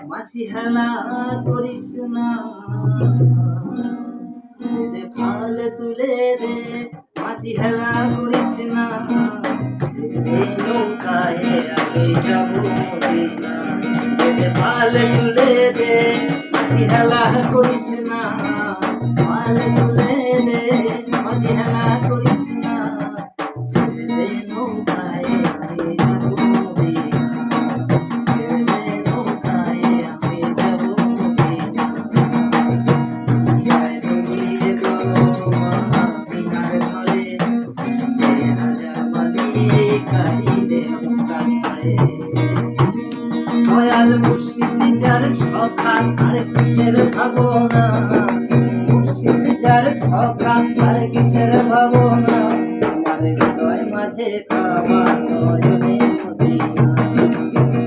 মাঝি হেলা করিস না, দে ফাল তুলে দে, মাঝি হেলা করিস না, দে নৌকায় আমি যাব মদিনা। দে ফাল তুলে দে, মাঝি হেলা করিস না, ফাল তুলে দে, মাঝি হেলা করিস না, দে নৌকায় আমি যাব মদিনা। দয়াল মুর্শিদ যার সখা আর কিসের ভাবনা, মুর্শিদ যার সখা আর কিসের ভাবনা, আমার হৃদয় মাঝে কাবা নয়নে মদিনা।